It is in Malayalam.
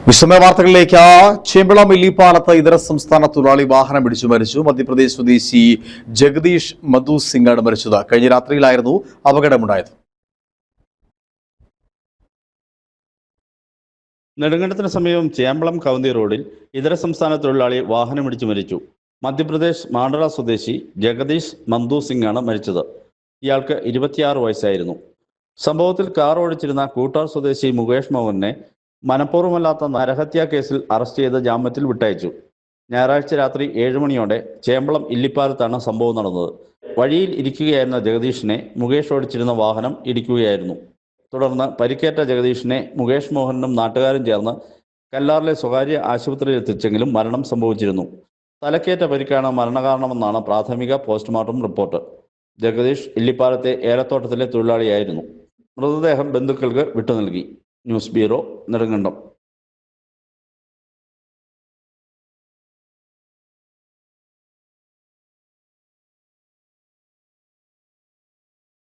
വിശദമായ വാർത്തകളിലേക്ക്. ചേമ്പളം ഇല്ലിപ്പാലത്ത് ഇതര സംസ്ഥാന തൊഴിലാളി വാഹനം ഇടിച്ചു മരിച്ചു. മധ്യപ്രദേശ് സ്വദേശി ജഗദീഷ് മധു സിംഗാണ് മരിച്ചത്. കഴിഞ്ഞ രാത്രിയിലായിരുന്നു അപകടമുണ്ടായത്. നെടുങ്കണ്ടത്തിന് സമീപം ചേമ്പളം കവന്തി റോഡിൽ ഇതര സംസ്ഥാന തൊഴിലാളി വാഹനമിടിച്ചു മരിച്ചു. മധ്യപ്രദേശ് മാണ്ഡറ സ്വദേശി ജഗദീഷ് മന്ദു സിംഗാണ് മരിച്ചത്. ഇയാൾക്ക് 26 വയസ്സായിരുന്നു. സംഭവത്തിൽ കാർ ഓടിച്ചിരുന്ന കൂട്ടാർ സ്വദേശി മുകേഷ് മോഹനെ മനഃപൂർവ്വമല്ലാത്ത നരഹത്യാ കേസിൽ അറസ്റ്റ് ചെയ്ത് ജാമ്യത്തിൽ വിട്ടയച്ചു. ഞായറാഴ്ച രാത്രി 7 മണിയോടെ ചേമ്പളം ഇല്ലിപ്പാലത്താണ് സംഭവം നടന്നത്. വഴിയിൽ ഇരിക്കുകയായിരുന്ന ജഗദീഷിനെ മുകേഷ് ഓടിച്ചിരുന്ന വാഹനം ഇടിക്കുകയായിരുന്നു. തുടർന്ന് പരിക്കേറ്റ ജഗദീഷിനെ മുകേഷ് മോഹനും നാട്ടുകാരും ചേർന്ന് കല്ലാറിലെ സ്വകാര്യ ആശുപത്രിയിൽ എത്തിച്ചെങ്കിലും മരണം സംഭവിച്ചിരുന്നു. തലക്കേറ്റ പരിക്കാണ് മരണകാരണമെന്നാണ് പ്രാഥമിക പോസ്റ്റ്മോർട്ടം റിപ്പോർട്ട്. ജഗദീഷ് ഇല്ലിപ്പാലത്തെ ഏലത്തോട്ടത്തിലെ തൊഴിലാളിയായിരുന്നു. മൃതദേഹം ബന്ധുക്കൾക്ക് വിട്ടു നൽകി. News bureau, Nedumkandam.